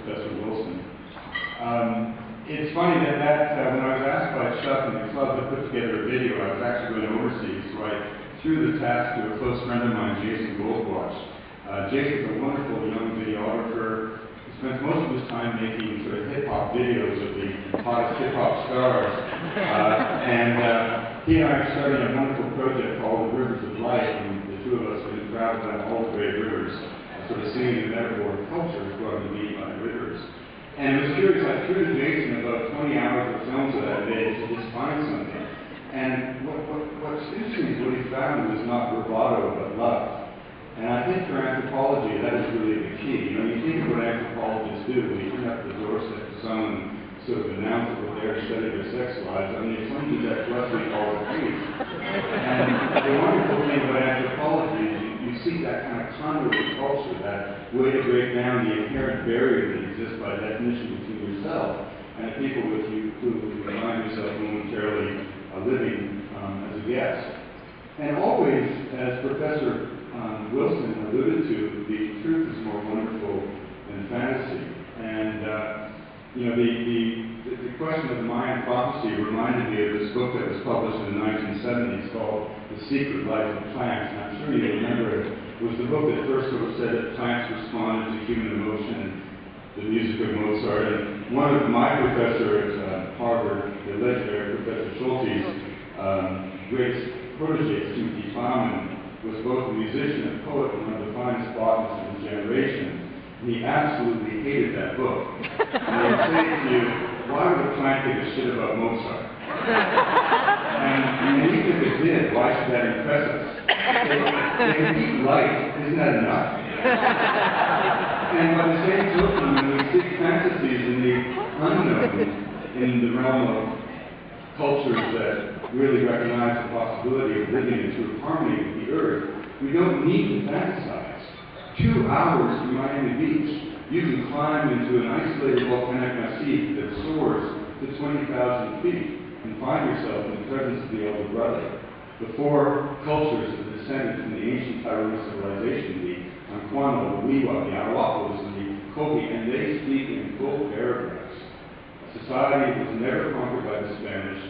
Professor Wilson. It's funny that when I was asked by Chuck and the club to put together a video, I was actually going overseas, so I threw the task to a close friend of mine, Jason Goldwatch. Jason's a wonderful young videographer. He spends most of his time making sort of hip-hop videos of the hottest hip-hop stars. He and I are starting a wonderful project called The Rivers of Life, and the two of us are going to travel down all the great rivers, sort of singing the metaphor of culture brought to be by rivers. And it was curious, I threw to Jason about 20 hours of films of that day to just find something. And what's interesting is what he found was not bravado, but love. And I think for anthropology, that is really the key. You know, you think of what anthropologists do when you turn up the doorstep to someone sort of announce that they're studying their sex lives. I mean, if someone does that to us, we call it peace. And the wonderful thing about anthropology is you see that kind of conduit culture, that way to break down the inherent barrier that exists by definition between yourself and the people with you who find yourself momentarily living as a guest. And always, as Professor Wilson alluded to, the truth is more wonderful than fantasy. And you know, the question of the Mayan prophecy reminded me of this book that was published in the 1970s called The Secret Life of Plants. And I'm sure you remember it. It was the book that first sort of said that plants responded to human emotion and the music of Mozart. And one of my professors at Harvard, the legendary Professor Schultes, greatest protege, Timothy Plowman, was both a musician and poet and one of the finest botanists of his generation. And he absolutely hated that book. And he would say to you, why would a plant give a shit about Mozart? And even if it did, why should that impress us? They eat light, isn't that enough? And by the same token, when we seek fantasies in the unknown, in the realm of cultures that really recognize the possibility of living in true harmony with the earth, we don't need to fantasize. 2 hours from Miami Beach, you can climb into an isolated volcanic massif that soars to 20,000 feet and find yourself in the presence of the Elder Brother. The four cultures that descended from the ancient Tairona civilization, the Anquano, the Wiwa, the Arawakas, and the Kopi, and they speak in full paragraphs. A society that was never conquered by the Spanish,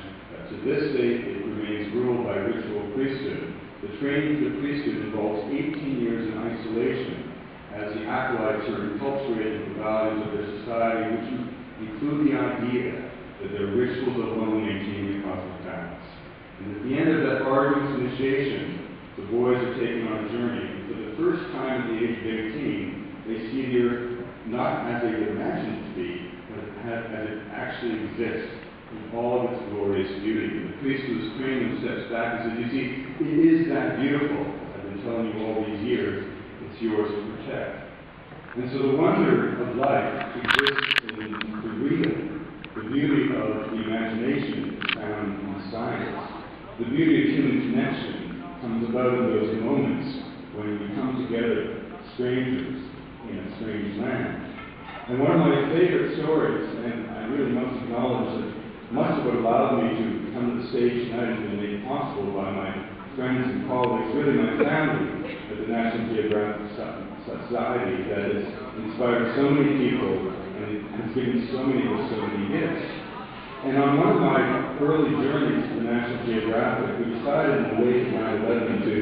to this day it remains ruled by ritual priesthood. The training for the priesthood involves 18 years in isolation as the acolytes are enculturated with the values of their society, which include the idea that their rituals alone maintain the cosmic balance. And at the end of that arduous initiation, the boys are taken on a journey. And for the first time at the age of 18, they see the earth not as they would imagine it to be, but as it actually exists in all of its glorious beauty. And the priest who is training them steps back and says, you see, it is that beautiful. I've been telling you all these years, it's yours to protect. And so the wonder of life exists in the freedom. The beauty of the imagination is found in science. The beauty of human connection comes about in those moments when we come together, strangers in a strange land. And one of my favorite stories, and I really must acknowledge that much of what allowed me to come to the stage tonight has been made possible by my friends and colleagues, really my family at the National Geographic Society that has inspired so many people and has given so many gifts. And on one of my early journeys to the National Geographic, we decided in the wake of 9/11 to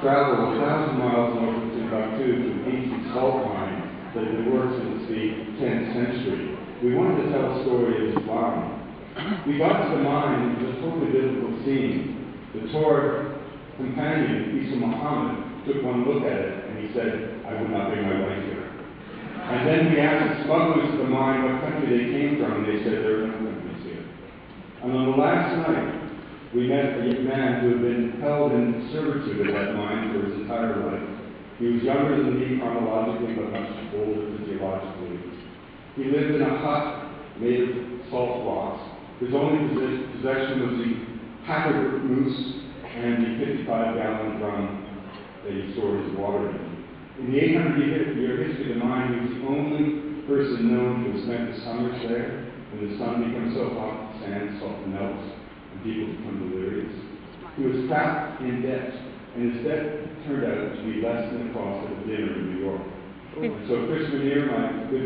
travel 1,000 miles north of Timbuktu to an ancient salt mine that had been worked since the 10th century. We wanted to tell a story of Islam. We got to the mine, it was a totally biblical scene. The Torah companion, Isa Muhammad, took one look at it and he said, I would not bring my wife here. And then we asked the smugglers at the mine what country they came from, and they said there are no countries here. And on the last night, we met a young man who had been held in servitude at that mine for his entire life. He was younger than me chronologically, but much older physiologically. He lived in a hut made of salt blocks. His only possession was the haggard moose and the 55-gallon drum that he stored his water in. In the 800-year history of the mine, he was the only person known to have spent the summers there. When the sun becomes so hot, sand melts, and people become delirious. He was trapped in debt, and his debt turned out to be less than the cost of a dinner in New York. And so Chris Manier, my good